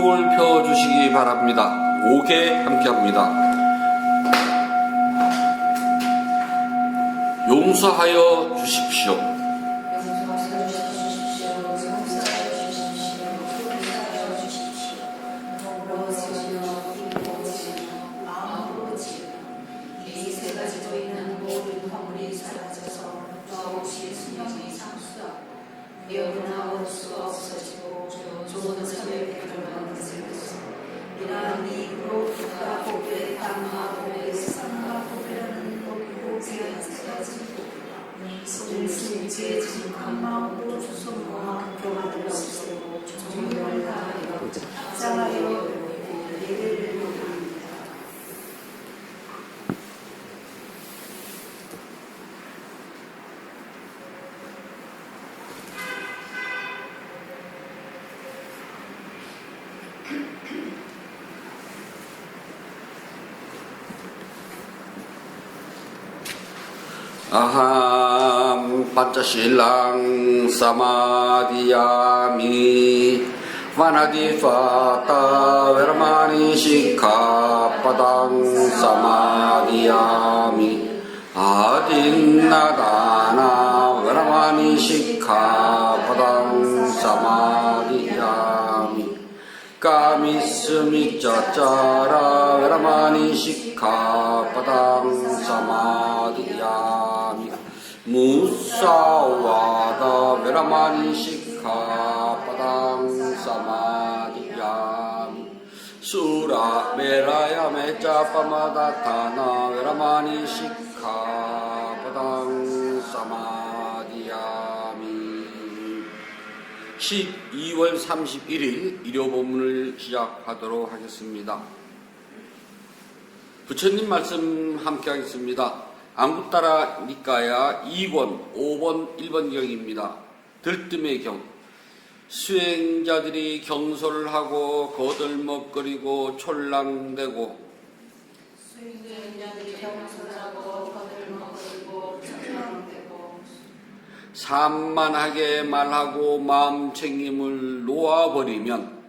기도를 펴주시기 바랍니다. 5개 함께합니다. 용서하여 주십시오. 아함 panca시lang samadhiyami vanadipata veramani sikkhapadang samadhiyami adinnadana veramani sikkhapadang samadhiyami 까미스미짜짜라 veramani sikkhapadang samadhiyami 무사와다 veramani sikkhapadang samadhiyami 수라메라야 메짜파마다타나 veramani sikkhapadang samadhiyami 12월 31일 일요본문을 시작하도록 하겠습니다. 부처님 말씀 함께 하겠습니다. 안구따라 니까야 2권 5번 1번경입니다. 들뜸의 경. 수행자들이 경솔을 하고 거들먹거리고 촐랑대고 산만하게 말하고 마음 챙김을 놓아버리면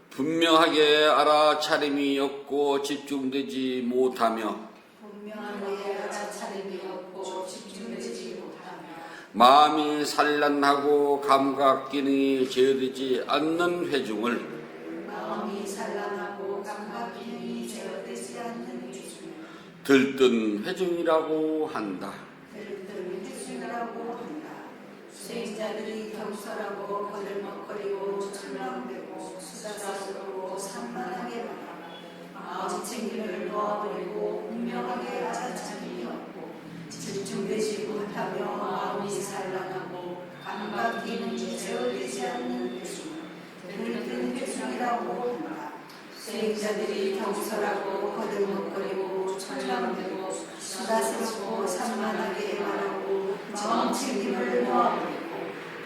분명하게 알아차림이 없고 집중되지 못하며 마음이 산란하고 감각기능이 제어되지 않는 회중을 들뜬 회중이라고 한다. 수행자들이 경솔하고 거들먹거리고 촐랑대고 수다스럽고 산만하게 마음 챙김을 놓아버리고 분명하게 알아차림이 없고 집중되지 못하며 마음이 산란하고 감각 기능이 제어되지 않는 회중, 들뜬 회중이라고 한다. 수행자들이 경솔하고 거들먹거리고 촐랑대고 수다스럽고 산만하게 말하고 마음 챙김을 놓아버리고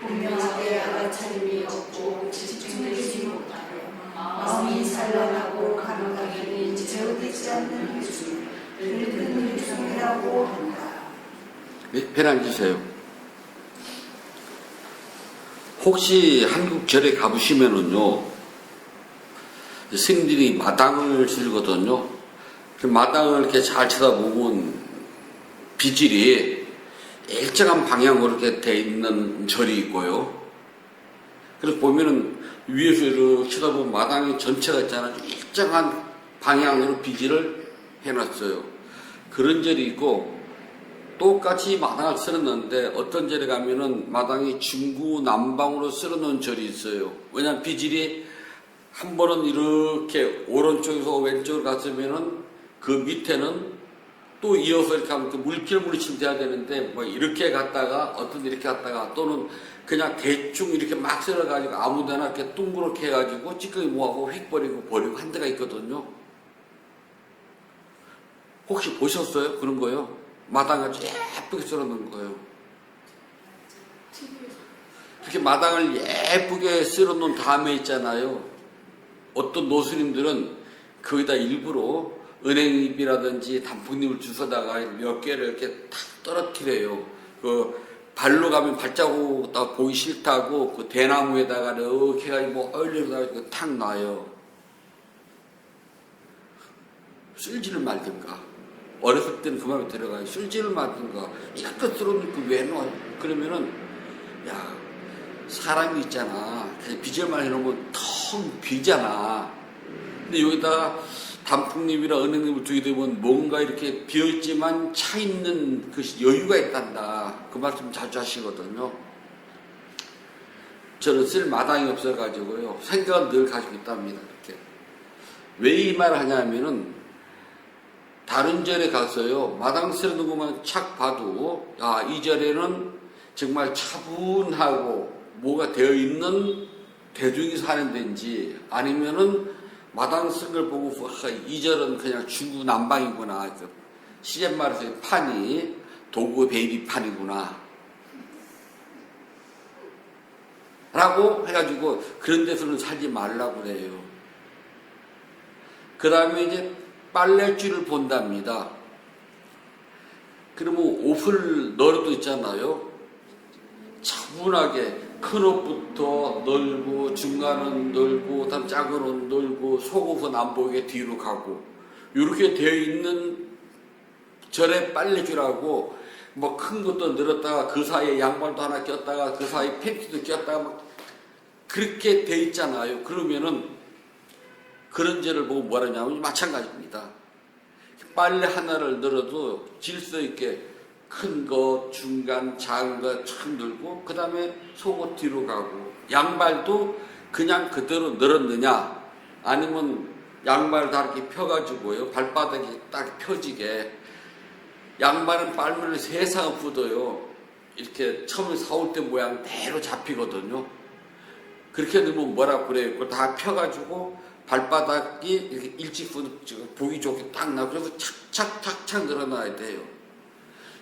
분명하게 알아차림이 없고 집중되지 못하고 마음이 산란하고 감각이 제어되지 않는 회중, 들뜬 회중이라고 한다. 편 앉으세요. 혹시 한국 절에 가보시면은요, 스님들이 마당을 쓸거든요. 그 마당을 이렇게 잘 쳐다보면 비질이 일정한 방향으로 이렇게 돼 있는 절이 있고요. 그래서 보면은 위에서 이렇게 쳐다보면 마당이 전체가 있잖아요. 일정한 방향으로 비질을 해놨어요. 그런 절이 있고, 똑같이 마당을 쓸었는데 어떤 절에 가면은 마당이 중구난방으로 쓸어놓은 절이 있어요. 왜냐하면 비질이 한 번은 이렇게 오른쪽에서 왼쪽으로 갔으면은 그 밑에는 또 이어서 이렇게 하면 물길물이치면 돼야 되는데 뭐 이렇게 갔다가 어떤 이렇게 갔다가 또는 그냥 대충 이렇게 막 쓸어가지고 아무데나 이렇게 둥그렇게 해가지고 찌꺼기 모아고 휙 버리고 한 데가 있거든요. 혹시 보셨어요? 그런 거요? 마당을 예쁘게 쓸어놓은 거예요. 이렇게 마당을 예쁘게 쓸어놓은 다음에 있잖아요. 어떤 노스님들은 거기다 일부러 은행잎이라든지 단풍잎을 주워다가 몇 개를 이렇게 탁 떨어뜨려요. 그 발로 가면 발자국 다 보기 싫다고 그 대나무에다가 이렇게 해가지고 얼려다가 탁 놔요. 쓸지를 말든가. 어렸을 때는 그 마음에 들어가요. 쓸지를 말든가. 이렇게 쓸어놓고 왜 놔요? 그러면은, 야, 사람이 있잖아. 빚을만 해놓으면 텅 비잖아. 근데 여기다가 단풍잎이나 은행잎을 두게 되면 뭔가 이렇게 비어있지만 차 있는 그 여유가 있단다. 그 말씀 자주 하시거든요. 저는 쓸 마당이 없어가지고요. 생각은 늘 가지고 있답니다. 이렇게. 왜 이 말을 하냐면은 다른 절에 가서요. 마당 쓸어놓은 것만 착 봐도 아, 이 절에는 정말 차분하고 뭐가 되어 있는 대중이 사는 데인지 아니면은 마당 쓴 걸 보고 이 절은 그냥 중구난방이구나. 시jet말에서의 판이 도구 베이비판이구나. 라고 해가지고 그런 데서는 살지 말라고 그래요. 그 다음에 이제 빨래줄을 본답니다. 그러면 옷을 널어도 있잖아요. 차분하게 큰 옷부터 널고 중간은 널고 다음 작은 옷 널고 속옷은 안 보이게 뒤로 가고 이렇게 되어 있는 절의 빨래줄하고 뭐 큰 것도 늘었다가 그 사이에 양말도 하나 꼈다가 그 사이에 팬티도 꼈다가 막 그렇게 돼 있잖아요. 그러면은 그런 절을 보고 뭐라냐면 마찬가지입니다. 빨래 하나를 늘어도 질서 있게 큰 것, 중간, 작은 것 참 늘고 그 다음에 속옷 뒤로 가고 양발도 그냥 그대로 늘었느냐 아니면 양발 다 이렇게 펴가지고요 발바닥이 딱 펴지게 양발은 빨면 세상 묻어요. 이렇게 처음에 사올 때 모양대로 잡히거든요. 그렇게 넣으면 뭐라고 그래요? 그걸 다 펴가지고 발바닥이 이렇게 일직선 보기 좋게 딱 나고 그래서 착착착착 늘어나야 돼요.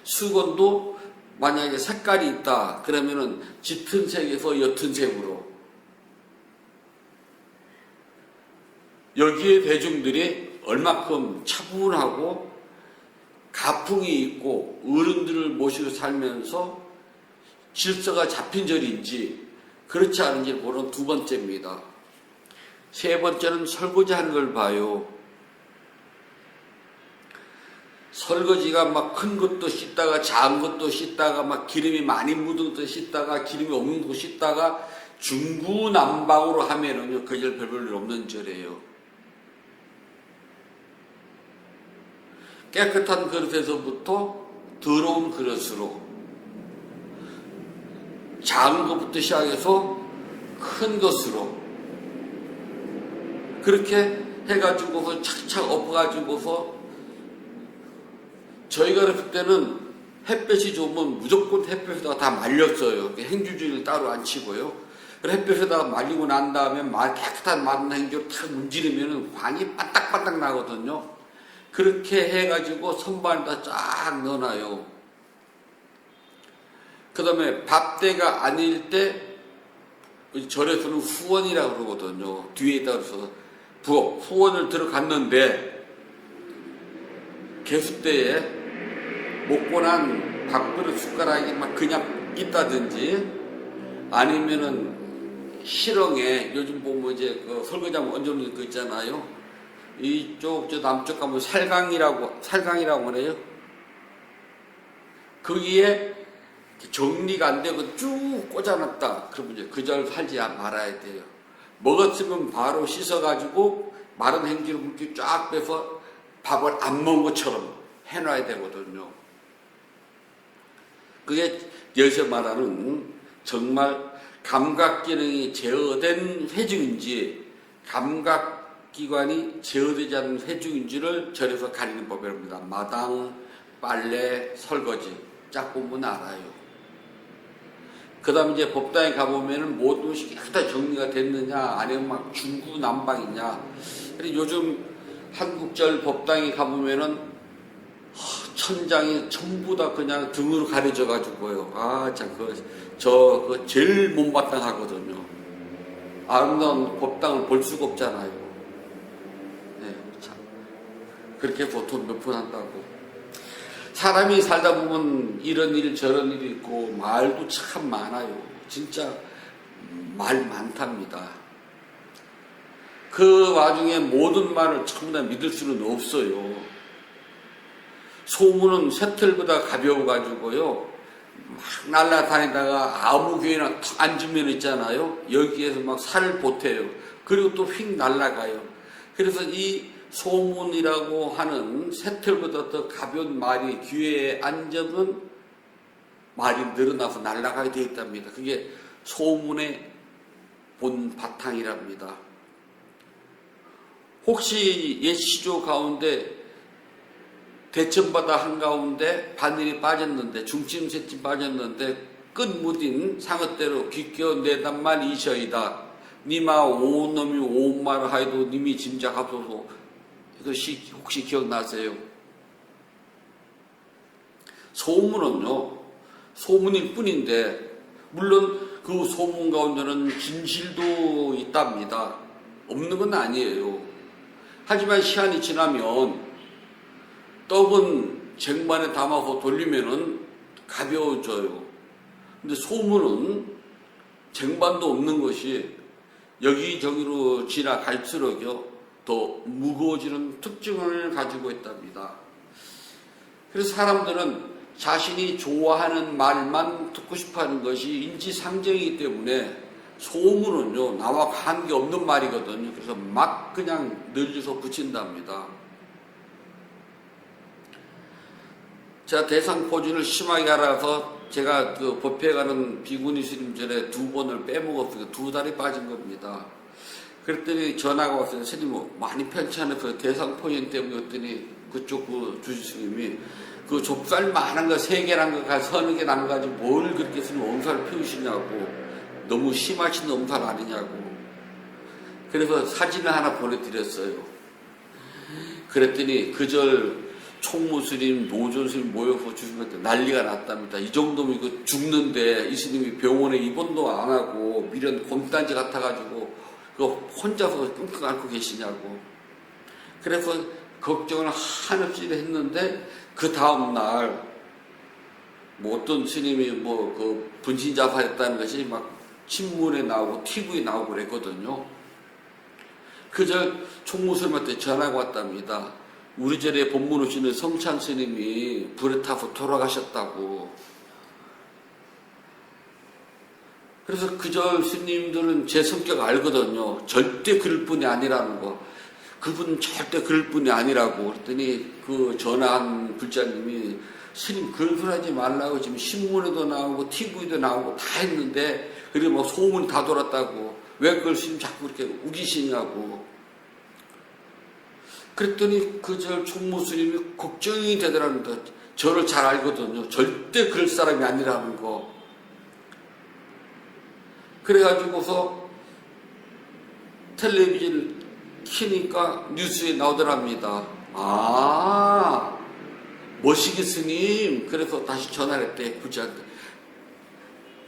수건도 만약에 색깔이 있다 그러면은 짙은 색에서 옅은 색으로 여기에 대중들이 얼마큼 차분하고 가풍이 있고 어른들을 모시고 살면서 질서가 잡힌 절인지 그렇지 않은지를 보는 두 번째입니다. 세 번째는 설거지하는 걸 봐요. 설거지가 막 큰 것도 씻다가 작은 것도 씻다가 막 기름이 많이 묻은 것도 씻다가 기름이 없는 것도 씻다가 중구난방으로 하면은요 그 절 별볼 일 없는 절이에요. 깨끗한 그릇에서부터 더러운 그릇으로 작은 것부터 시작해서 큰 것으로 그렇게 해가지고서 착착 엎어가지고서 저희가 그랬을 때는 햇볕이 좋으면 무조건 햇볕에다가 다 말렸어요. 행주지를 따로 안 치고요. 햇볕에다가 말리고 난 다음에 깨끗한 마른 행주를 탁 문지르면 광이 바닥바닥 나거든요. 그렇게 해가지고 선반에다 쫙 넣어놔요. 그 다음에 밥때가 아닐 때 절에서는 후원이라고 그러거든요. 뒤에다 그래서 후원을 들어갔는데 개수대에 먹고 난 밥그릇 숟가락이 막 그냥 있다든지 아니면은 실형에 요즘 보면 이제 그 설거지하면 얹어놓는 거 있잖아요. 이쪽 저 남쪽 가면 살강이라고 그래요. 거기에 정리가 안 되고 쭉 꽂아놨다. 그러면 이제 그 절 살지 말아야 돼요. 먹었으면 바로 씻어가지고 마른 행주로 물기 쫙 빼서 밥을 안 먹은 것처럼 해놔야 되거든요. 그게 여기서 말하는 정말 감각기능이 제어된 회중인지 감각기관이 제어되지 않은 회중인지를 절에서 가리는 법이랍니다. 마당, 빨래, 설거지 쫙 보면 알아요. 그 다음에 이제 법당에 가보면은 모든 것이 깨끗하게 정리가 됐느냐 아니면 막 중구난방이냐. 요즘 한국절 법당에 가보면은 천장이 전부 다 그냥 등으로 가려져 가지고요. 참 저 제일 못마땅하거든요. 아름다운 법당을 볼 수가 없잖아요. 네, 참 그렇게 보통 몇 번 한다고. 사람이 살다 보면 이런 일 저런 일이 있고 말도 참 많아요. 진짜 말 많답니다. 그 와중에 모든 말을 전부 다 믿을 수는 없어요. 소문은 셔틀보다 가벼워가지고요. 막 날아다니다가 아무 교회나 탁 앉으면 있잖아요. 여기에서 막 살을 보태요. 그리고 또 휙 날아가요. 그래서 이 소문이라고 하는 셔틀보다 더 가벼운 말이 교회에 앉으면 말이 늘어나서 날아가게 되어 있답니다. 그게 소문의 본 바탕이랍니다. 혹시 옛 시조 가운데 대천바다 한가운데 바늘이 빠졌는데 중심 셋쯤 빠졌는데 끝무딘 상어대로 기껴 내단말 이셔이다. 니마 온 놈이 온 말을 하여도 님이 짐작하소서. 이것이 혹시 기억나세요? 소문은요, 소문일 뿐인데 물론 그 소문 가운데는 진실도 있답니다. 없는 건 아니에요. 하지만 시간이 지나면 떡은 쟁반에 담아서 돌리면은 가벼워져요. 근데 소문은 쟁반도 없는 것이 여기저기로 지나갈수록요 더 무거워지는 특징을 가지고 있답니다. 그래서 사람들은 자신이 좋아하는 말만 듣고 싶어하는 것이 인지상정이기 때문에 소문은요 나와 관계없는 말이거든요. 그래서 막 그냥 늘려서 붙인답니다. 제가 대상포진을 심하게 알아서 제가 그 법회 가는 비구니 스님 전에 2번을 빼먹었어요. 2달이 빠진 겁니다. 그랬더니 전화가 왔어요. 스님 많이 편찮아서 대상포진 때문에 했더니 그쪽 그 주지스님이 그 좁쌀 많은 거 3개란 거 가서 서너 개 남가지고 뭘 그렇게 스님 엄살을 피우시냐고, 너무 심하신 엄살 아니냐고. 그래서 사진을 하나 보내드렸어요. 그랬더니 그절 총무스님, 노조스님 모여서 주시면 난리가 났답니다. 이 정도면 이거 죽는데 이 스님이 병원에 입원도 안 하고 미련 곰단지 같아가지고 그거 혼자서 끙끙 앓고 계시냐고. 그래서 걱정을 한없이 했는데 그 다음날 뭐 어떤 스님이 뭐 그 분신자살했다는 것이 막 신문에 나오고 TV에 나오고 그랬거든요. 그저 총무스님한테 전화가 왔답니다. 우리 절에 법문 오시는 성찬 스님이 불에 타서 돌아가셨다고. 그래서 그절 스님들은 제 성격 알거든요. 절대 그럴 분이 아니라는 거. 그분 절대 그럴 분이 아니라고. 그랬더니 그 전화한 불자님이 스님 그런 소리 하지 말라고, 지금 신문에도 나오고 TV에도 나오고 다 했는데 그리고 뭐 소문이 다 돌았다고. 왜 그걸 스님 자꾸 이렇게 우기시냐고. 그랬더니 그절 총무스님이 걱정이 되더랍니다. 저를 잘 알거든요. 절대 그럴 사람이 아니라는 거. 그래가지고서 텔레비전 키니까 뉴스에 나오더랍니다. 아, 머시기 스님. 그래서 다시 전화를 했대, 부자한테.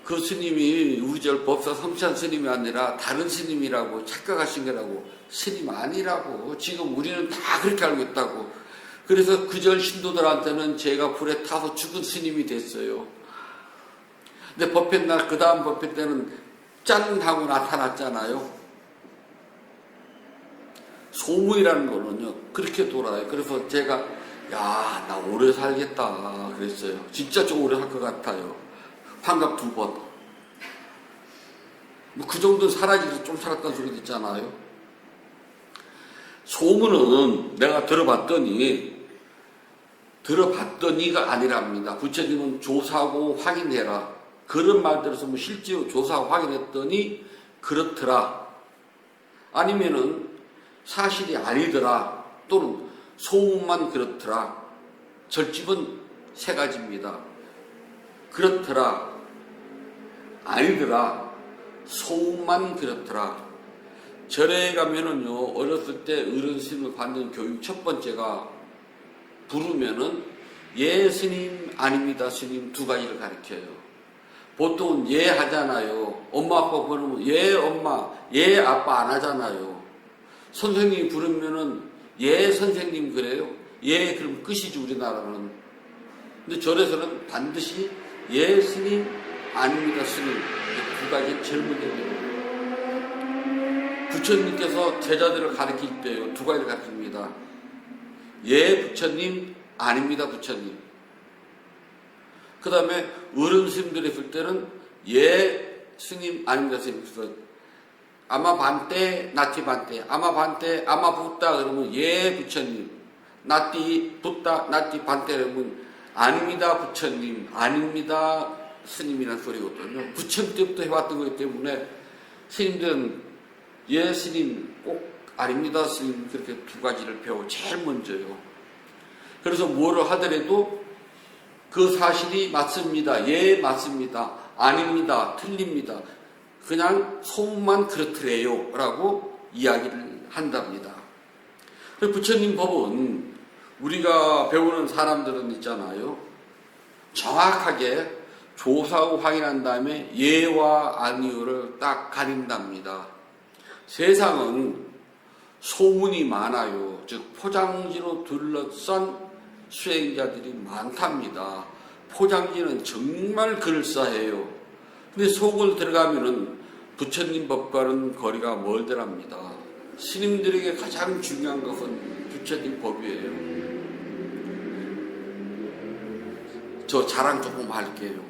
그 스님이 우리 절 법사 성찬 스님이 아니라 다른 스님이라고 착각하신 거라고. 스님 아니라고. 지금 우리는 다 그렇게 알고 있다고. 그래서 그 절 신도들한테는 제가 불에 타서 죽은 스님이 됐어요. 근데 법회 날, 그 다음 법회 때는 짠 하고 나타났잖아요. 소문이라는 거는요, 그렇게 돌아요. 그래서 제가, 야, 나 오래 살겠다. 그랬어요. 진짜 좀 오래 살 것 같아요. 환갑 2번. 뭐 그 정도는 살아야지 좀 살았다는 소리도 있잖아요. 소문은 내가 들어봤더니가 아니랍니다. 부처님은 조사하고 확인해라. 그런 말 들어서 뭐 실제로 조사하고 확인했더니 그렇더라. 아니면은 사실이 아니더라. 또는 소문만 그렇더라. 절집은 3가지입니다. 그렇더라. 아니더라. 소문만 그렇더라. 절에 가면은요, 어렸을 때 어른 스님을 받는 교육 첫 번째가 부르면은 예 스님, 아닙니다 스님 2가지를 가르쳐요. 보통은 예 하잖아요. 엄마 아빠 부르면 예 엄마, 예 아빠 안 하잖아요. 선생님이 부르면은 예 선생님 그래요. 예 그럼 끝이지 우리나라는. 근데 절에서는 반드시 예 스님, 아닙니다 스님, 두 가지 제일 먼저 됩니다. 부처님께서 제자들을 가르칠 때요, 두 가지를 가르칩니다. 예 부처님, 아닙니다 부처님. 그 다음에 어른 스님들이 있을 때는 예 스님, 아닙니다 스님. 그래서 아마 반때, 나티 반때, 아마 반때, 아마 붓다 그러면 예 부처님, 나티 붓다, 나티 반때 그러면 아닙니다 부처님, 아닙니다 스님이라는 소리거든요. 부처님 때부터 해왔던 거기 때문에 스님들은 예 스님, 꼭 아닙니다 스님, 그렇게 두 가지를 배워 제일 먼저요. 그래서 뭐를 하더라도 그 사실이 맞습니다, 예 맞습니다, 아닙니다, 틀립니다, 그냥 소문만 그렇더래요 라고 이야기를 한답니다. 부처님 법은 우리가 배우는 사람들은 있잖아요, 정확하게 조사하고 확인한 다음에 예와 아니오를 딱 가린답니다. 세상은 소문이 많아요. 즉 포장지로 둘러싼 수행자들이 많답니다. 포장지는 정말 그럴싸해요. 근데 속을 들어가면은 부처님 법과는 거리가 멀더랍니다. 스님들에게 가장 중요한 것은 부처님 법이에요. 저 자랑 조금 할게요.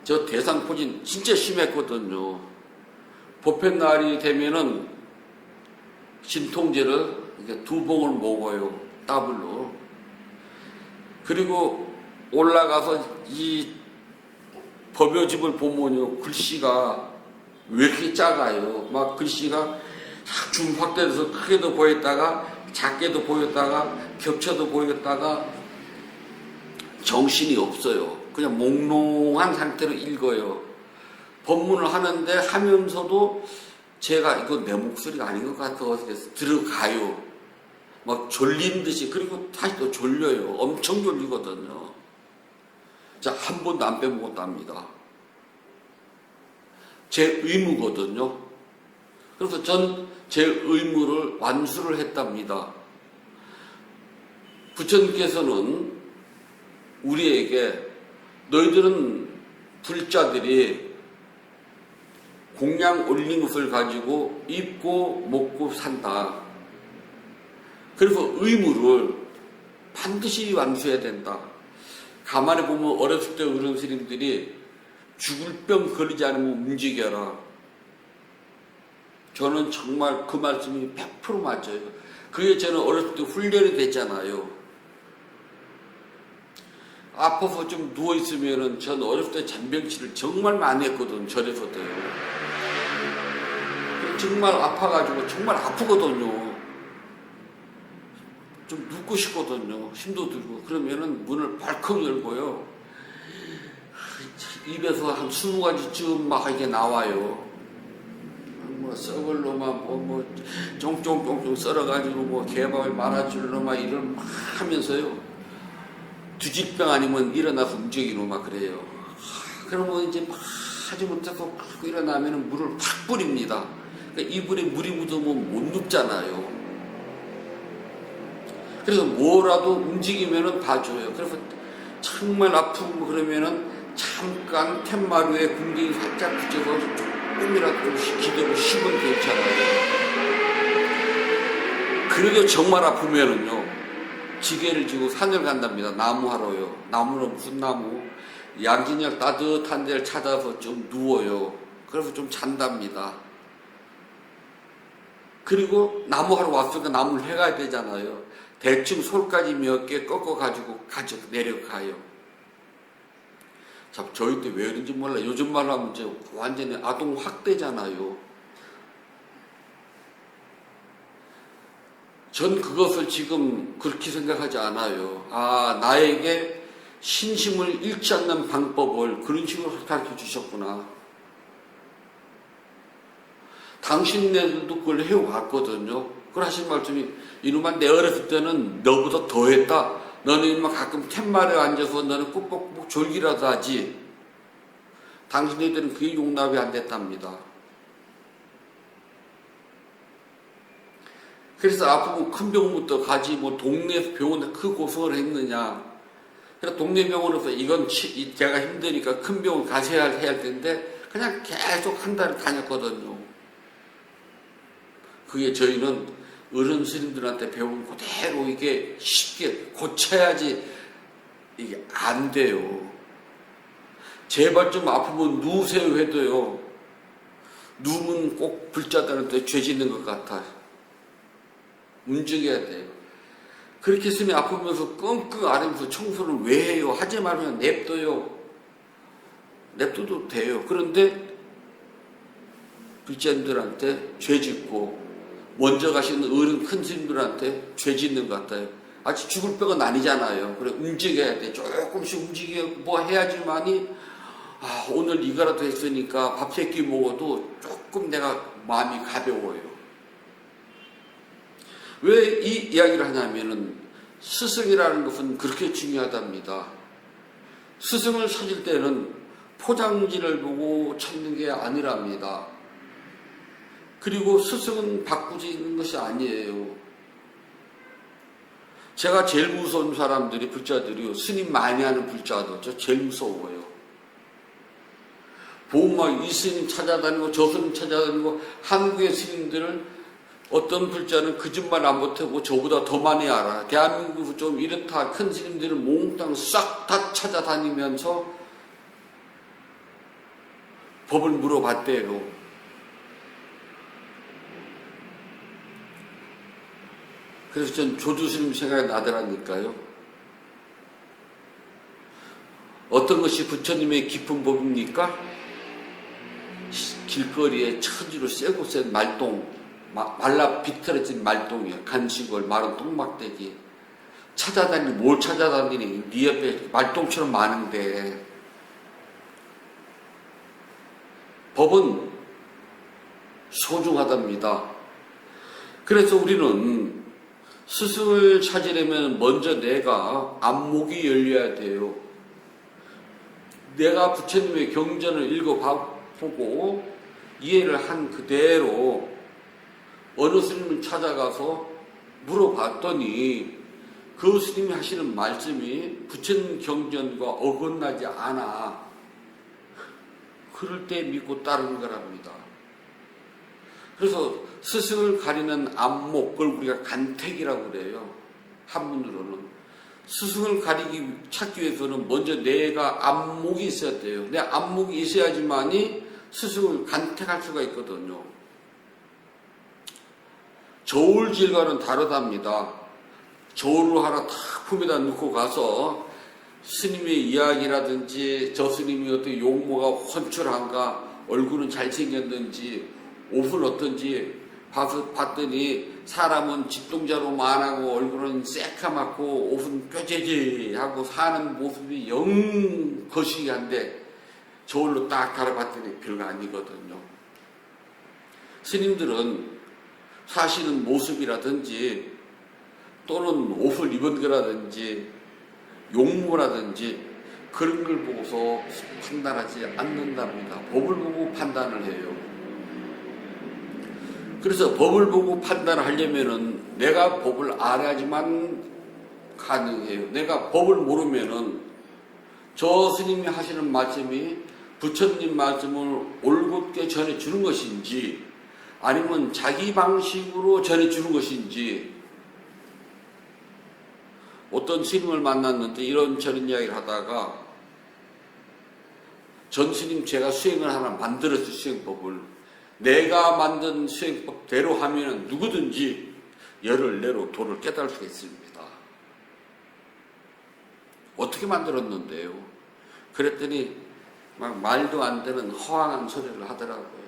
저 대상포진 진짜 심했거든요. 법회날이 되면은 진통제를 이렇게 2봉을 먹어요. 더블로. 그리고 올라가서 이 법요집을 보면요, 글씨가 왜 이렇게 작아요? 막 글씨가 줌 확대돼서 크게도 보였다가 작게도 보였다가 겹쳐도 보였다가 정신이 없어요. 그냥 몽롱한 상태로 읽어요. 법문을 하는데 하면서도 제가 이거 내 목소리가 아닌 것 같아서 들어가요. 막 졸린 듯이. 그리고 다시 또 졸려요. 엄청 졸리거든요. 자, 한 번도 안 빼먹었답니다. 제 의무거든요. 그래서 전 제 의무를 완수를 했답니다. 부처님께서는 우리에게 너희들은 불자들이 공양 올린 것을 가지고 입고 먹고 산다. 그래서 의무를 반드시 완수해야 된다. 가만히 보면 어렸을 때 어른 스님들이 죽을 병 걸리지 않으면 움직여라. 저는 정말 그 말씀이 100% 맞아요. 그게 저는 어렸을 때 훈련이 됐잖아요. 아파서 좀 누워있으면은 전 어렸을 때 잔병치를 정말 많이 했거든, 절에서도요. 정말 아파가지고 정말 아프거든요. 좀 눕고 싶거든요. 힘도 들고. 그러면은 문을 벌컥 열고요. 입에서 한 20가지쯤 막 이게 나와요. 뭐 썩을 놈아 뭐 쫑쫑쫑쫑 썰어가지고 뭐 개밥을 말아줄 놈아 이걸 막 하면서요. 뒤집병 아니면 일어나서 움직이고 막 그래요. 그러면 이제 막 하지 못해서 막 일어나면 물을 팍 뿌립니다. 그러니까 이불에 물이 묻으면 못 눕잖아요. 그래서 뭐라도 움직이면은 봐줘요. 그래서 정말 아프고 그러면은 잠깐 툇마루에 궁둥이 살짝 붙여서 조금이라도 좀 기대고 쉬면 괜찮아요. 그래도 정말 아프면은요, 지게를 지고 산을 간답니다. 나무 하러요. 나무는 무슨 나무? 양진역 따뜻한 데를 찾아서 좀 누워요. 그래서 좀 잔답니다. 그리고 나무 하러 왔으니까 나무를 해가야 되잖아요. 대충 솔까지 몇 개 꺾어가지고 내려가요. 자, 저희 때 왜 그런지 몰라. 요즘 말로 하면 이제 완전히 아동 학대잖아요. 전 그것을 지금 그렇게 생각하지 않아요. 아, 나에게 신심을 잃지 않는 방법을 그런 식으로 가르쳐 주셨구나. 당신네들도 그걸 해왔거든요. 그걸 하신 말씀이, 이놈아, 내 어렸을 때는 너보다 더 했다. 너는 이놈아 가끔 툇말에 앉아서 너는 꾹꾹꾹 졸기라도 하지. 당신네들은 그게 용납이 안 됐답니다. 그래서 아프고 큰 병부터 가지, 뭐 동네 병원에 그 고생을 했느냐. 그래서 동네 병원에서 이건 제가 힘드니까 큰 병원 가셔야 해야 할 텐데 그냥 계속 한 달을 다녔거든요. 그게 저희는 어른 스님들한테 배운 그대로 이게 쉽게 고쳐야지 이게 안 돼요. 제발 좀 아프면 누우세요 해도요. 누우면 꼭 불자들한테 죄 짓는 것 같아. 움직여야 돼요. 그렇게 했으면 아프면서 끙끙 앓으면서 청소를 왜 해요? 하지 말면 냅둬요. 냅둬도 돼요. 그런데 불자님들한테 죄 짓고 먼저 가시는 어른 큰 스님들한테 죄 짓는 것 같아요. 아직 죽을 병은 아니잖아요. 그래 움직여야 돼. 조금씩 움직여 뭐 해야지만이 오늘 이거라도 했으니까 밥 세 끼 먹어도 조금 내가 마음이 가벼워요. 왜 이 이야기를 하냐면은 스승이라는 것은 그렇게 중요하답니다. 스승을 찾을 때는 포장지를 보고 찾는 게 아니랍니다. 그리고 스승은 바꾸지는 것이 아니에요. 제가 제일 무서운 사람들이 불자들이요. 스님 많이 하는 불자들. 저 제일 무서워요. 보면 이 스님 찾아다니고 저 스님 찾아다니고 한국의 스님들을 어떤 불자는 거짓말 안 못하고 저보다 더 많이 알아. 대한민국 좀 이렇다 큰 스님들은 몽땅 싹 다 찾아다니면서 법을 물어봤대요. 그래서 전 조주스님 생각이 나더라니까요. 어떤 것이 부처님의 깊은 법입니까? 길거리에 천지로 쎄고 센 말똥, 말라 비틀어진 말똥이야. 간식을 마른 똥막대기. 뭘 찾아다니니? 네 옆에 말똥처럼 많은데. 법은 소중하답니다. 그래서 우리는 스승을 찾으려면 먼저 내가 안목이 열려야 돼요. 내가 부처님의 경전을 읽어보고 이해를 한 그대로 어느 스님을 찾아가서 물어봤더니 그 스님이 하시는 말씀이 부처님 경전과 어긋나지 않아. 그럴 때 믿고 따르는 거랍니다. 그래서 스승을 가리는 안목, 그걸 우리가 간택이라고 그래요. 한문으로는. 스승을 찾기 위해서는 먼저 내가 안목이 있어야 돼요. 내 안목이 있어야지만이 스승을 간택할 수가 있거든요. 저울질과는 다르답니다. 저울을 하나 탁 품에다 넣고 가서 스님의 이야기라든지 저 스님이 어떻게 용모가 훤출한가, 얼굴은 잘생겼는지, 옷은 어떤지 봤더니 사람은 집동자로만 하고 얼굴은 새카맣고 옷은 뾰재지하고 사는 모습이 영 거시기한데 저울로 딱 갈아봤더니 별거 아니거든요. 스님들은 사시는 모습이라든지 또는 옷을 입은 거라든지 용모라든지 그런 걸 보고서 판단하지 않는답니다. 법을 보고 판단을 해요. 그래서 법을 보고 판단을 하려면은 내가 법을 알아야지만 가능해요. 내가 법을 모르면은 저 스님이 하시는 말씀이 부처님 말씀을 올곧게 전해주는 것인지 아니면 자기 방식으로 전해주는 것인지. 어떤 스님을 만났는데 이런저런 이야기를 하다가 전 스님 제가 수행을 하나 만들었어요. 수행법을. 내가 만든 수행법대로 하면 누구든지 열을 내로 도를 깨달을 수가 있습니다. 어떻게 만들었는데요? 그랬더니 막 말도 안 되는 허황한 소리를 하더라고요.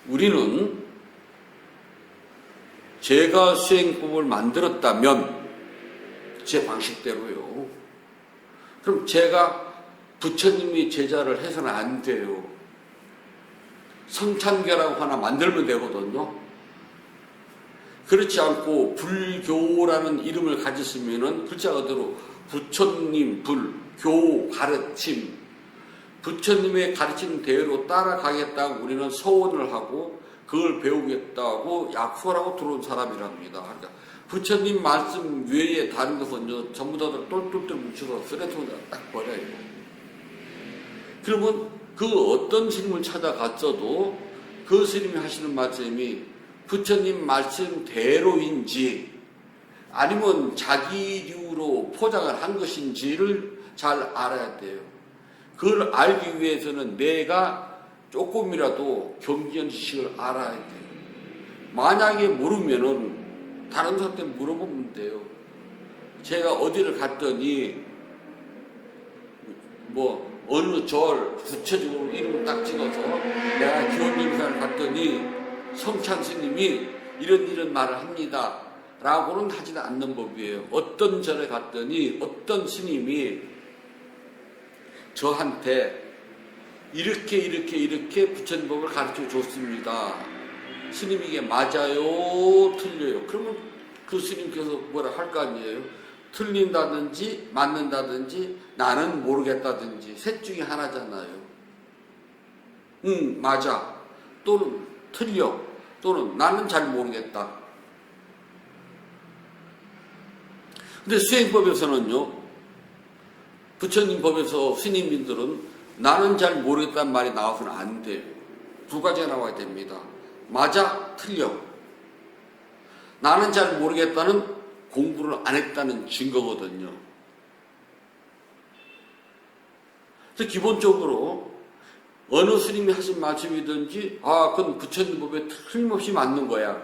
우리는 제가 수행법을 만들었다면 제 방식대로요. 그럼 제가 부처님이 제자를 해서는 안 돼요. 성찬교라고 하나 만들면 되거든요. 그렇지 않고 불교라는 이름을 가졌으면은 글자 그대로 부처님 교 가르침, 부처님의 가르치는 대로 따라가겠다고 우리는 서원을 하고 그걸 배우겠다고 약속을 하고 들어온 사람이랍니다. 그러니까 부처님 말씀 외에 다른 것은요, 전부 다 똘똘똘 뭉쳐서 쓰레통에다 딱 버려요. 그러면 그 어떤 스님을 찾아갔어도 그 스님이 하시는 말씀이 부처님 말씀대로인지 아니면 자기류로 포장을 한 것인지를 잘 알아야 돼요. 그걸 알기 위해서는 내가 조금이라도 경전 지식을 알아야 돼요. 만약에 모르면은 다른 사람한테 물어보면 돼요. 제가 어디를 갔더니 어느 절 구체적으로 이름을 딱 찍어서 내가 기원님사를 갔더니 성찬 스님이 이런 말을 합니다 라고는 하지는 않는 법이에요. 어떤 절에 갔더니 어떤 스님이 저한테 이렇게 부처님 법을 가르쳐 줬습니다. 스님이 이게 맞아요? 틀려요? 그러면 그 스님께서 뭐라 할 거 아니에요? 틀린다든지 맞는다든지 나는 모르겠다든지 셋 중에 하나잖아요. 맞아. 또는 틀려. 또는 나는 잘 모르겠다. 근데 수행법에서는요, 부처님 법에서 스님들은 나는 잘 모르겠다는 말이 나와서는 안 돼요. 두 가지가 나와야 됩니다. 맞아, 틀려. 나는 잘 모르겠다는 공부를 안 했다는 증거거든요. 그래서 기본적으로 어느 스님이 하신 말씀이든지 그건 부처님 법에 틀림없이 맞는 거야.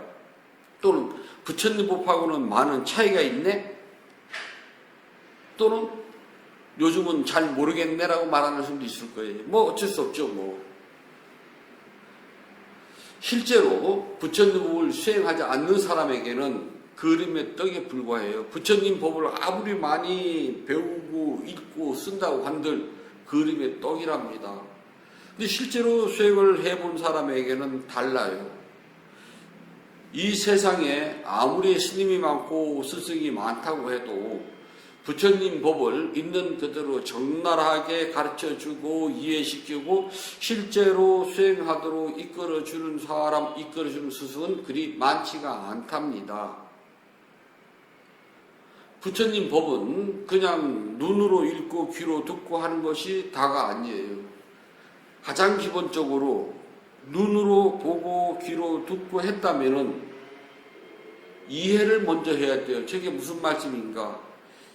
또는 부처님 법하고는 많은 차이가 있네. 또는 요즘은 잘 모르겠네라고 말하는 사람도 있을 거예요. 어쩔 수 없죠. 실제로 부처님 법을 수행하지 않는 사람에게는 그림의 떡에 불과해요. 부처님 법을 아무리 많이 배우고 읽고 쓴다고 한들 그림의 떡이랍니다. 근데 실제로 수행을 해본 사람에게는 달라요. 이 세상에 아무리 스님이 많고 스승이 많다고 해도 부처님 법을 있는 그대로 적나라하게 가르쳐주고 이해시키고 실제로 수행하도록 이끌어주는 사람, 이끌어주는 스승은 그리 많지가 않답니다. 부처님 법은 그냥 눈으로 읽고 귀로 듣고 하는 것이 다가 아니에요. 가장 기본적으로 눈으로 보고 귀로 듣고 했다면은 이해를 먼저 해야 돼요. 저게 무슨 말씀인가?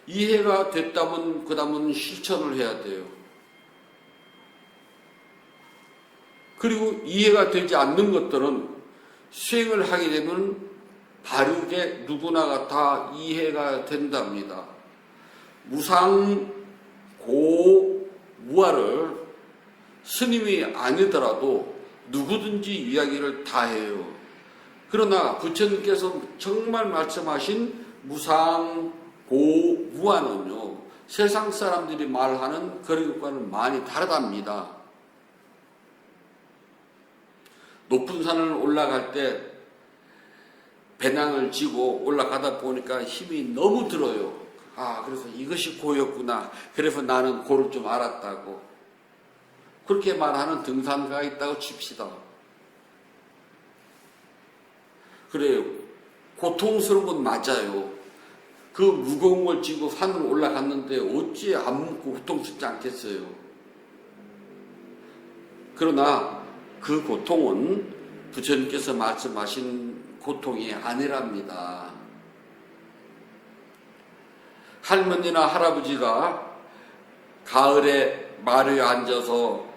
이해가 됐다면 그 다음은 실천을 해야 돼요. 그리고 이해가 되지 않는 것들은 수행을 하게 되면 바르게 누구나가 다 이해가 된답니다. 무상, 고, 무아를 스님이 아니더라도 누구든지 이야기를 다 해요. 그러나 부처님께서 정말 말씀하신 무상, 고, 무아는요, 세상 사람들이 말하는 그런 것과는 많이 다르답니다. 높은 산을 올라갈 때 배낭을 지고 올라가다 보니까 힘이 너무 들어요. 그래서 이것이 고였구나. 그래서 나는 고를 좀 알았다고. 그렇게 말하는 등산가가 있다고 칩시다. 그래요. 고통스러운 건 맞아요. 그 무거운 걸 지고 산을 올라갔는데 어찌 안 묻고 고통스럽지 않겠어요. 그러나 그 고통은 부처님께서 말씀하신 고통이 아니랍니다. 할머니나 할아버지가 가을에 마루에 앉아서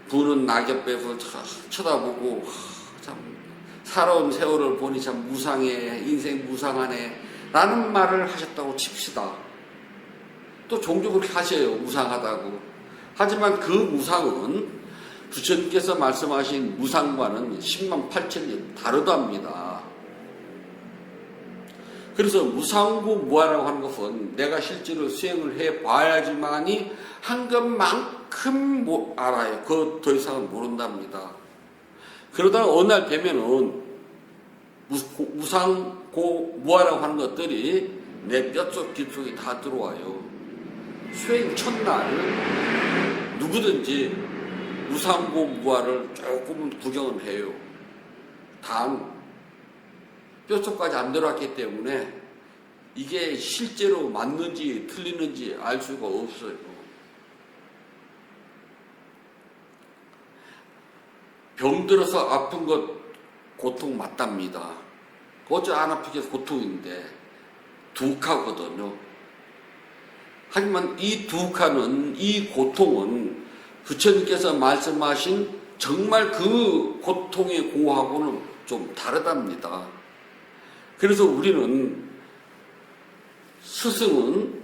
부는 낙엽배에서 쳐다보고 참 살아온 세월을 보니 참 무상해, 인생 무상하네 라는 말을 하셨다고 칩시다. 또 종종 그렇게 하셔요. 무상하다고. 하지만 그 무상은 부처님께서 말씀하신 무상과는 10만 8천리 다르답니다. 그래서 무상고 무아라고 하는 것은 내가 실제로 수행을 해봐야지만이 한 것만큼 알아요. 그 더 이상은 모른답니다. 그러다가 어느 날 되면은 무상고 무아라고 하는 것들이 내 뼛속 깊숙이 다 들어와요. 수행 첫날 누구든지 무상고 무아를 조금 구경을 해요. 단 뼛속까지 안 들어왔기 때문에 이게 실제로 맞는지 틀리는지 알 수가 없어요. 병들어서 아픈 것 고통 맞답니다. 어째 안 아프게 고통인데 두카거든요. 하지만 이 두카는, 이 고통은 부처님께서 말씀하신 정말 그 고통의 고하고는 좀 다르답니다. 그래서 우리는 스승은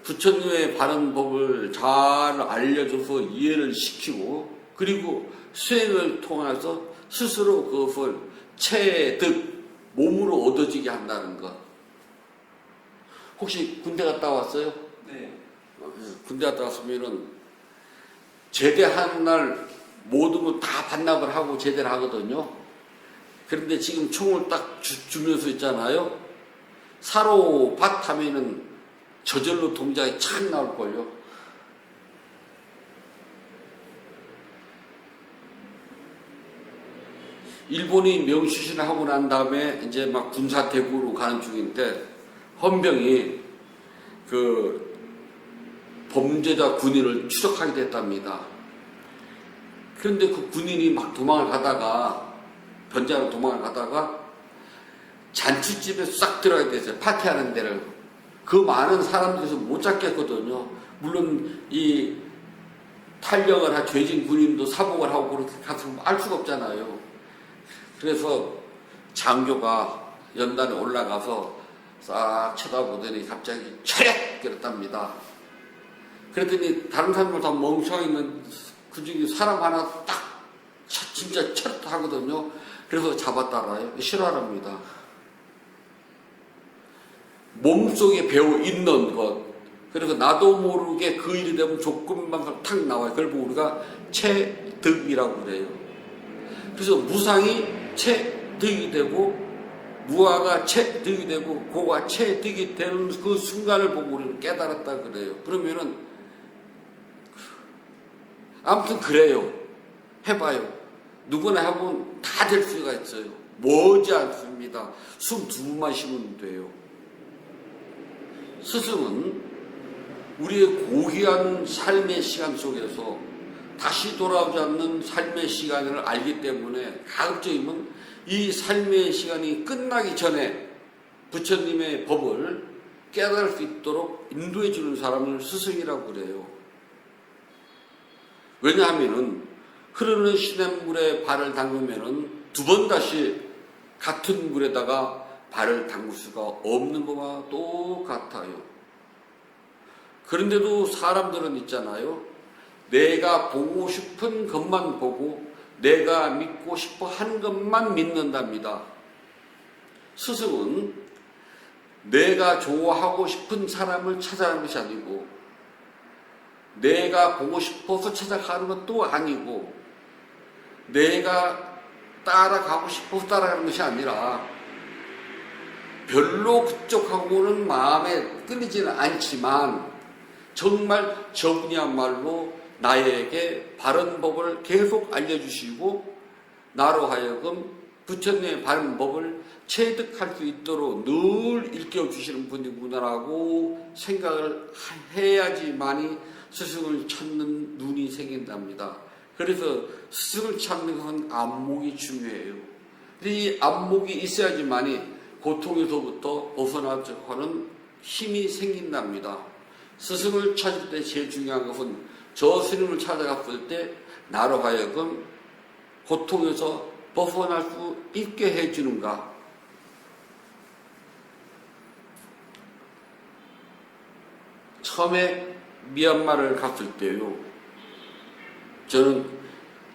부처님의 바른 법을 잘 알려줘서 이해를 시키고, 그리고 수행을 통해서 스스로 그것을 체득, 몸으로 얻어지게 한다는 것. 혹시 군대 갔다 왔어요? 네. 군대 갔다 왔으면은 제대하는 날 모든 걸 다 반납을 하고 제대를 하거든요. 그런데 지금 총을 딱 주면서 있잖아요. 사로 밭 하면은 저절로 동작이 착 나올걸요. 일본이 명수신을 하고 난 다음에 이제 막 군사 대구로 가는 중인데, 헌병이 그 범죄자 군인을 추적하게 됐답니다. 그런데 그 군인이 막 도망을 가다가, 변제하러 도망을 가다가 잔치집에 싹 들어가게 됐어요. 파티하는 데를. 그 많은 사람들에서 못 잡겠거든요. 물론 이 탈영을 한 죄진 군인도 사복을 하고 그렇게 가서 알 수가 없잖아요. 그래서 장교가 연단에 올라가서 싹 쳐다보더니 갑자기 차렷! 그랬답니다. 그랬더니 다른 사람들 다 멍청해 있는 그 중에 사람 하나 딱 진짜 차렷 하거든요. 그래서 잡았다라요. 실화랍니다. 몸속에 배어 있는 것. 그리고 나도 모르게 그 일이 되면 조금만 탁 나와요. 그걸 보고 우리가 체득이라고 그래요. 그래서 무상이 체득이 되고, 무아가 체득이 되고, 고가 체득이 되는 그 순간을 보고 우리는 깨달았다 그래요. 그러면은 아무튼 그래요. 해봐요. 누구나 해보면 다 될 수가 있어요. 머지 않습니다. 숨 두 번만 쉬면 돼요. 스승은 우리의 고귀한 삶의 시간 속에서 다시 돌아오지 않는 삶의 시간을 알기 때문에 가급적이면 이 삶의 시간이 끝나기 전에 부처님의 법을 깨달을 수 있도록 인도해 주는 사람을 스승이라고 그래요. 왜냐하면은 흐르는 시냇물에 발을 담그면은 두 번 다시 같은 물에다가 발을 담글 수가 없는 거와 똑같아요. 그런데도 사람들은 있잖아요. 내가 보고 싶은 것만 보고 내가 믿고 싶어 하는 것만 믿는답니다. 스승은 내가 좋아하고 싶은 사람을 찾아가는 것이 아니고, 내가 보고 싶어서 찾아가는 것도 아니고, 내가 따라가고 싶어서 따라가는 것이 아니라, 별로 그쪽하고는 마음에 끌리지는 않지만 정말 저분이야말로 나에게 바른 법을 계속 알려주시고 나로 하여금 부처님의 바른 법을 체득할 수 있도록 늘 일깨워주시는 분이구나라고 생각을 해야지만이 스승을 찾는 눈이 생긴답니다. 그래서 스승을 찾는 것은 안목이 중요해요. 이 안목이 있어야지만이 고통에서부터 벗어나려고 하는 힘이 생긴답니다. 스승을 찾을 때 제일 중요한 것은 저 스님을 찾아갔을 때 나로 하여금 고통에서 벗어날 수 있게 해주는가. 처음에 미얀마를 갔을 때요, 저는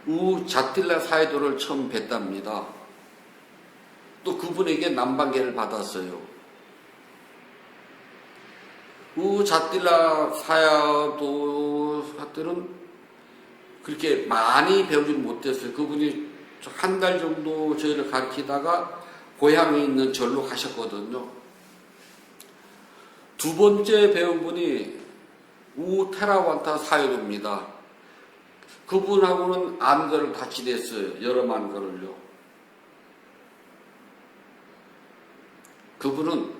우자틸라 사이도를 처음 뵀답니다. 또 그분에게 남방계를 받았어요. 우자틸라 사야도들은 그렇게 많이 배우지는 못했어요. 그분이 한 달 정도 저희를 가르치다가 고향에 있는 절로 가셨거든요. 두 번째 배운 분이 우테라완타 사야도입니다. 그분하고는 안거를 다 지냈어요. 여러 만거를요. 그분은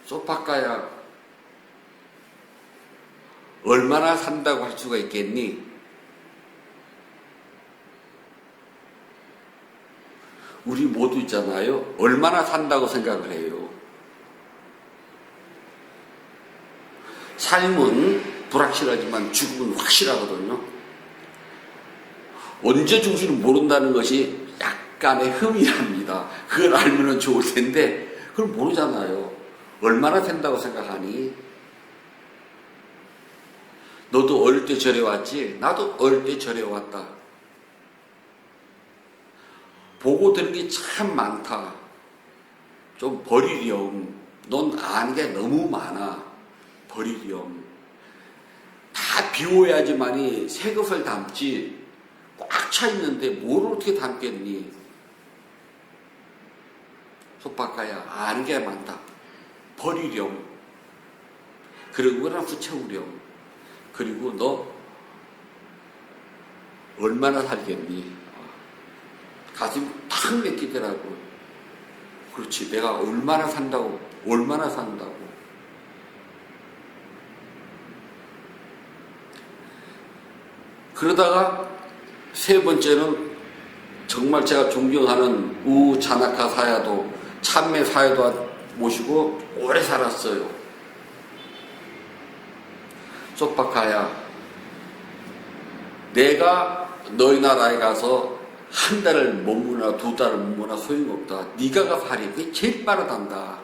소파카야 얼마나 산다고 할 수가 있겠니? 우리 모두 있잖아요. 얼마나 산다고 생각을 해요. 삶은 불확실하지만 죽음은 확실하거든요. 언제 죽을지는 모른다는 것이 약간의 흠이랍니다. 그걸 알면 좋을 텐데 그걸 모르잖아요. 얼마나 산다고 생각하니? 너도 어릴 때 절에 왔지? 나도 어릴 때 절에 왔다. 보고 들은 게 참 많다. 좀 버리렴. 넌 아는 게 너무 많아. 버리렴. 다 비워야지만이 새 것을 담지. 꽉 차 있는데 뭘 어떻게 담겠니? 소파카야 아는 게 많다. 버리렴. 그리고 그러나 붙여오렴. 그리고 너 얼마나 살겠니? 가슴이 탁 맥히더라고. 그렇지, 내가 얼마나 산다고, 얼마나 산다고. 그러다가 세 번째는 정말 제가 존경하는 우자나카 사야도, 참매 사야도 모시고 오래 살았어요. 소파카야, 내가 너희 나라에 가서 한 달을 머무나 두 달을 머무나 소용없다. 네가 가서 하리. 그게 제일 빠르단다.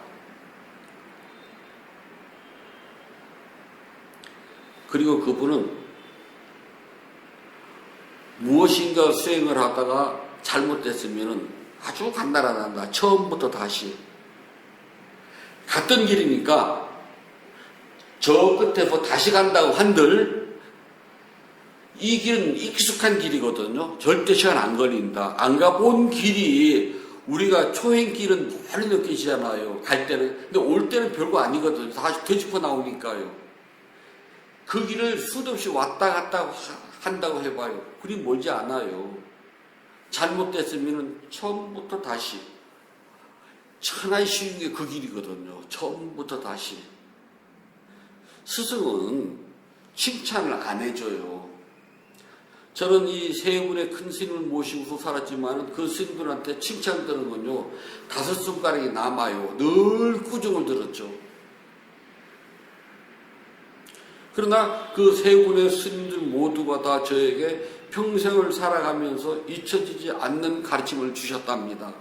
그리고 그분은 무엇인가 수행을 하다가 잘못됐으면 아주 간단하단다. 처음부터 다시. 갔던 길이니까 저 끝에서 다시 간다고 한들 이 길은 익숙한 길이거든요. 절대 시간 안 걸린다. 안 가본 길이 우리가 초행길은 멀리 느끼시잖아요. 갈 때는. 근데 올 때는 별거 아니거든요. 다시 되짚어 나오니까요. 그 길을 수도 없이 왔다 갔다 한다고 해봐요. 그리 멀지 않아요. 잘못됐으면 처음부터 다시. 천하의 쉬운 게 그 길이거든요. 처음부터 다시. 스승은 칭찬을 안 해줘요. 저는 이 세 분의 큰 스님을 모시고서 살았지만 그 스님들한테 칭찬 드는 건요, 5손가락이 남아요. 늘 꾸중을 들었죠. 그러나 그 세 분의 스님들 모두가 다 저에게 평생을 살아가면서 잊혀지지 않는 가르침을 주셨답니다.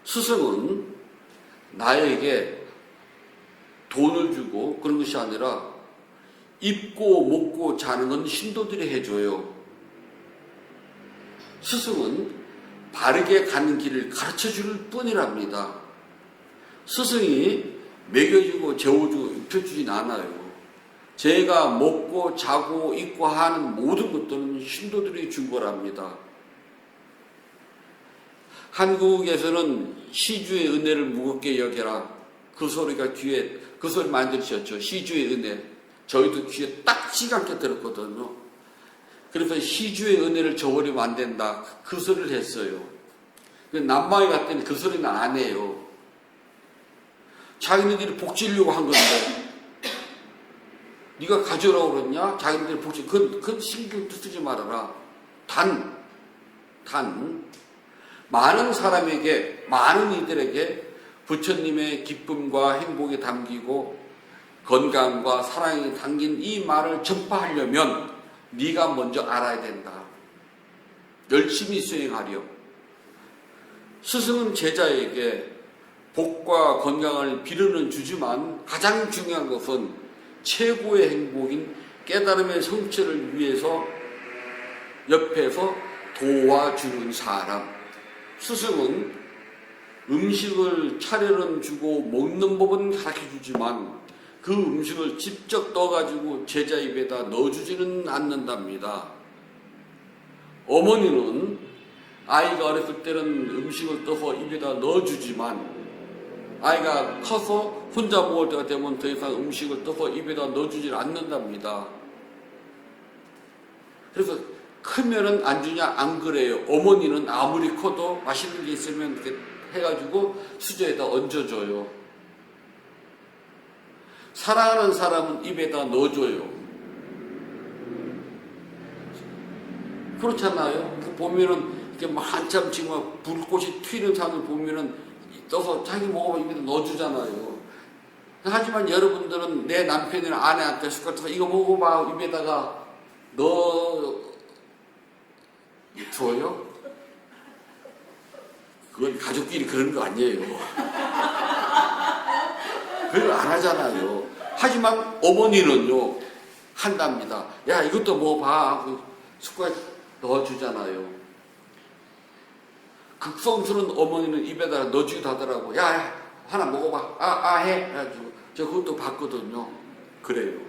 스승은 나에게 돈을 주고 그런 것이 아니라 입고 먹고 자는 건 신도들이 해줘요. 스승은 바르게 가는 길을 가르쳐줄 뿐이랍니다. 스승이 먹여주고 재워주고 입혀주진 않아요. 제가 먹고 자고 입고 하는 모든 것들은 신도들이 준 거랍니다. 한국에서는 시주의 은혜를 무겁게 여겨라. 그 소리가 귀에, 그 소리 많이 들으셨죠? 시주의 은혜. 저희도 귀에 딱 시간께 들었거든요. 그래서 시주의 은혜를 저버리면 안 된다. 그 소리를 했어요. 남방에 갔더니 그 소리는 안 해요. 자기네들이 복지려고 한 건데 네가 가져오라고 그랬냐? 자기네들이 복지, 그건 신경도 쓰지 말아라. 단 많은 사람에게, 많은 이들에게 부처님의 기쁨과 행복이 담기고 건강과 사랑이 담긴 이 말을 전파하려면 네가 먼저 알아야 된다. 열심히 수행하렴. 스승은 제자에게 복과 건강을 비르는 주지만 가장 중요한 것은 최고의 행복인 깨달음의 성취를 위해서 옆에서 도와주는 사람. 스승은 음식을 차려는 주고 먹는 법은 가르쳐주지만 그 음식을 직접 떠가지고 제자 입에다 넣어주지는 않는답니다. 어머니는 아이가 어렸을 때는 음식을 떠서 입에다 넣어주지만 아이가 커서 혼자 먹을 때가 되면 더 이상 음식을 떠서 입에다 넣어주질 않는답니다. 그래서 크면은 안 주냐? 안 그래요. 어머니는 아무리 커도 맛있는 게 있으면 이렇게 해가지고 수저에다 얹어줘요. 사랑하는 사람은 입에다 넣어줘요. 그렇잖아요. 보면은 이렇게 막 한참 지금 불꽃이 튀는 산을 보면은 떠서 자기 먹어봐 입에다 넣어주잖아요. 하지만 여러분들은 내 남편이나 아내한테 숟가락 떠서 이거 먹어봐 입에다가 넣어줘요? 그건 가족끼리 그런 거 아니에요. 그걸 안 하잖아요. 하지만 어머니는요 한답니다. 야 이것도 먹어봐. 숟가락 넣어주잖아요. 극성스러운 어머니는 입에다가 넣어주기도 하더라고. 야 하나 먹어봐. 해. 그래가지고 저 그것도 봤거든요. 그래요.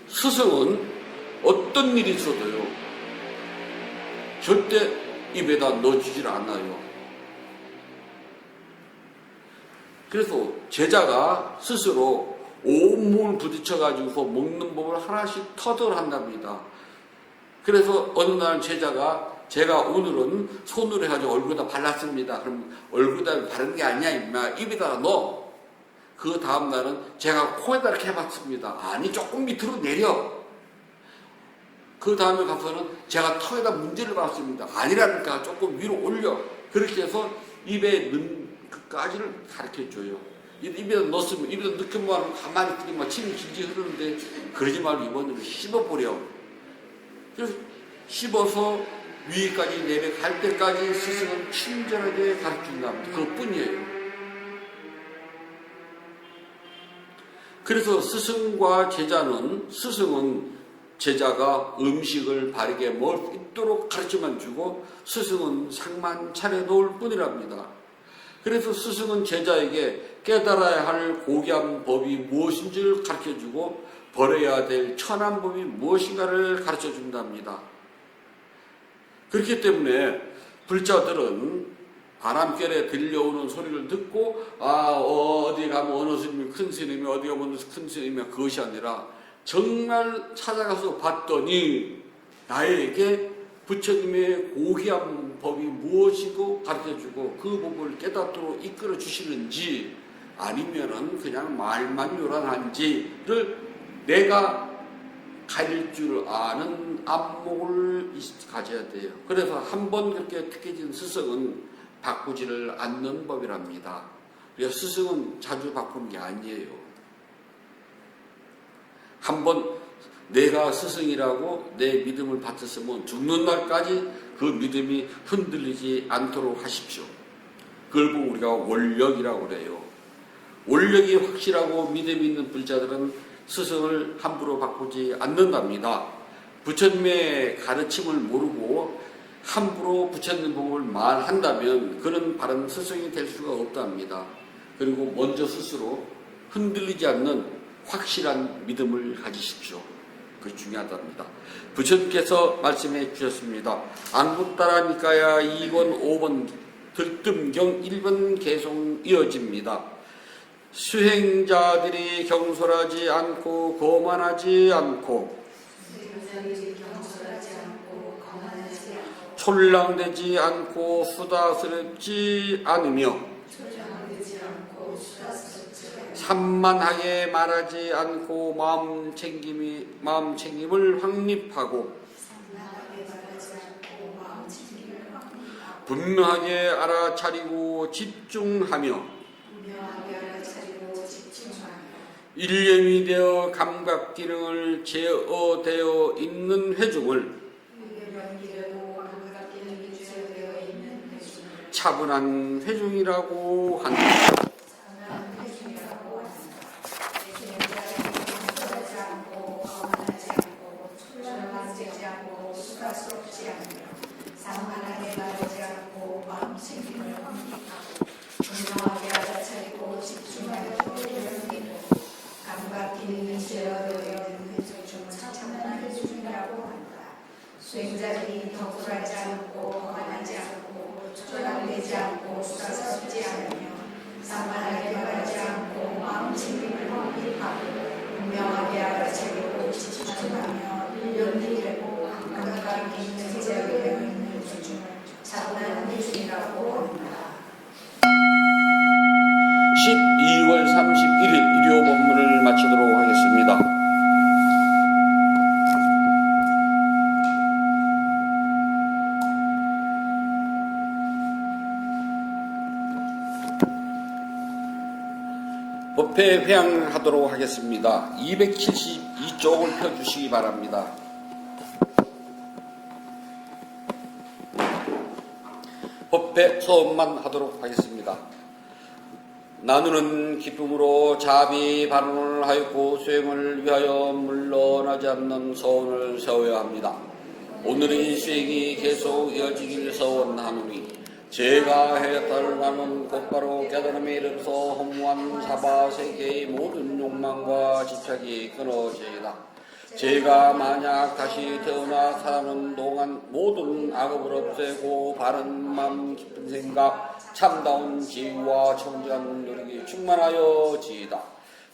스승은 어떤 일이 있어도요 절대 입에다 넣어주질 않아요. 그래서 제자가 스스로 온몸을 부딪혀가지고 먹는 법을 하나씩 터득을 한답니다. 그래서 어느 날 제자가 제가 오늘은 손으로 해가지고 얼굴에다 발랐습니다. 그럼 얼굴에다 바른 게 아니야 임마. 입에다가 넣어. 그 다음날은 제가 코에다 이렇게 해봤습니다. 아니 조금 밑으로 내려. 그 다음에 가서는 제가 턱에다 문제를 봤습니다. 아니라니까 조금 위로 올려. 그렇게 해서 입에 넣는 그까지를 가르쳐줘요. 입에다 넣었으면 입에다 넣기만 하면 가만히 있더니 침이 질질 흐르는데 그러지 말고 이번에는 씹어버려. 그래서 씹어서 위에까지 내려갈 때까지 스승은 친절하게 가르쳐준다. 그것뿐이에요. 그래서 스승과 제자는 스승은 제자가 음식을 바르게 먹을 수 있도록 가르쳐만 주고 스승은 상만 차려놓을 뿐이랍니다. 그래서 스승은 제자에게 깨달아야 할 고귀한 법이 무엇인지를 가르쳐주고 버려야 될 천한 법이 무엇인가를 가르쳐준답니다. 그렇기 때문에 불자들은 바람결에 들려오는 소리를 듣고 어디 가면 어느 스님이 큰 스님이 어디 가면 큰 스님이 그것이 아니라 정말 찾아가서 봤더니 나에게 부처님의 고귀한 법이 무엇이고 가르쳐주고 그 법을 깨닫도록 이끌어 주시는지 아니면은 그냥 말만 요란한지를 내가 가릴 줄 아는 안목을 가져야 돼요. 그래서 한번 그렇게 특해진 스승은 바꾸지를 않는 법이랍니다. 그래서 스승은 자주 바꾸는 게 아니에요. 한번 내가 스승이라고 내 믿음을 받았으면 죽는 날까지 그 믿음이 흔들리지 않도록 하십시오. 그걸 보고 우리가 원력이라고 그래요. 원력이 확실하고 믿음이 있는 불자들은 스승을 함부로 바꾸지 않는답니다. 부처님의 가르침을 모르고 함부로 부처님 법을 말한다면 그는 바른 스승이 될 수가 없답니다. 그리고 먼저 스스로 흔들리지 않는 확실한 믿음을 가지십시오. 그게 중요하답니다. 부처님께서 말씀해 주셨습니다. 안국따라니까야 2권 5번 들뜸경 1번 계속 이어집니다. 수행자들이 경솔하지 않고 거만하지 않고 촐랑되지 않고 수다스럽지 않으며 산만하게 말하지 않고 마음 챙김을 확립하고 분명하게 알아차리고 집중하며 일념이 되어 감각 기능을 제어되어 있는 회중을 차분한 회중이라고 한다. 산만하게 말하지 않고 마음 챙김을 확립하고 분명하게 알아차리고 집중하여 회중이고 감각 기능이 제어되어 있는 회중 차분한 회중이라고 한다. 수행자들이 덕술하지 않고 거만하지 않고 초라되지 않고 수다스럽지 않으며 산만하게 말하지 않고 마음 챙김을 확립하고 분명하게 알아차리고 집중하며 일념이 되고 감각 기능이 제어되어 있는 차분한 회중이라고 합니다. 12월 31일 일요 법문을 마치도록 법회 회양하도록 하겠습니다. 272쪽을 펴주시기 바랍니다. 법회 소음만 하도록 하겠습니다. 나누는 기쁨으로 자비 발언을 하였고 수행을 위하여 물러나지 않는 서원을 세워야 합니다. 오늘의 수행이 계속 이어지길 서원하노니 제가 해탈 나는 곧바로 깨달음에 이르러서 허무한 사바 세계의 모든 욕망과 집착이 끊어지이다. 제가 만약 다시 태어나 사는 동안 모든 악업을 없애고 바른 마음 깊은 생각 참다운 지혜와 청정한 노력이 충만하여 지이다.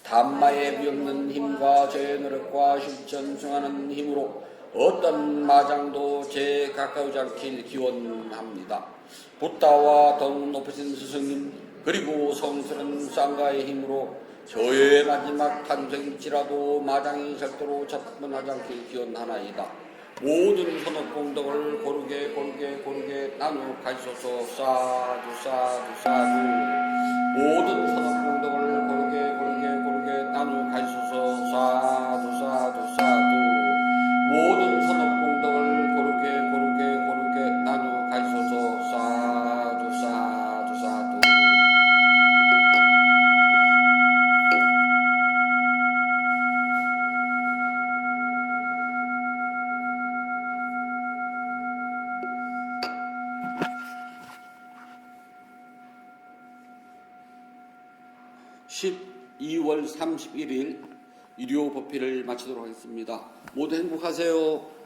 단마에 비없는 힘과 저의 노력과 실천 중하는 힘으로 어떤 마장도 제 가까우지 않길 기원합니다. 부다와 더욱 높으신 스승님 그리고 성스러운 쌍가의 힘으로 저의 마지막 탄생일지라도 마장이 절대로 접근하지 않길 기원하나이다. 모든 선업공덕을 고르게 나누어 가시소서. 사두 사두 사두. 모든 선업공덕을 고르게 나누어 가시소서. 사두 사두 사두. 모든 선업공덕을 고르게 나누어 가시소서. 사두 사두 사두. (12월 31일) 일요 법회를 마치도록 하겠습니다. 모두 행복하세요.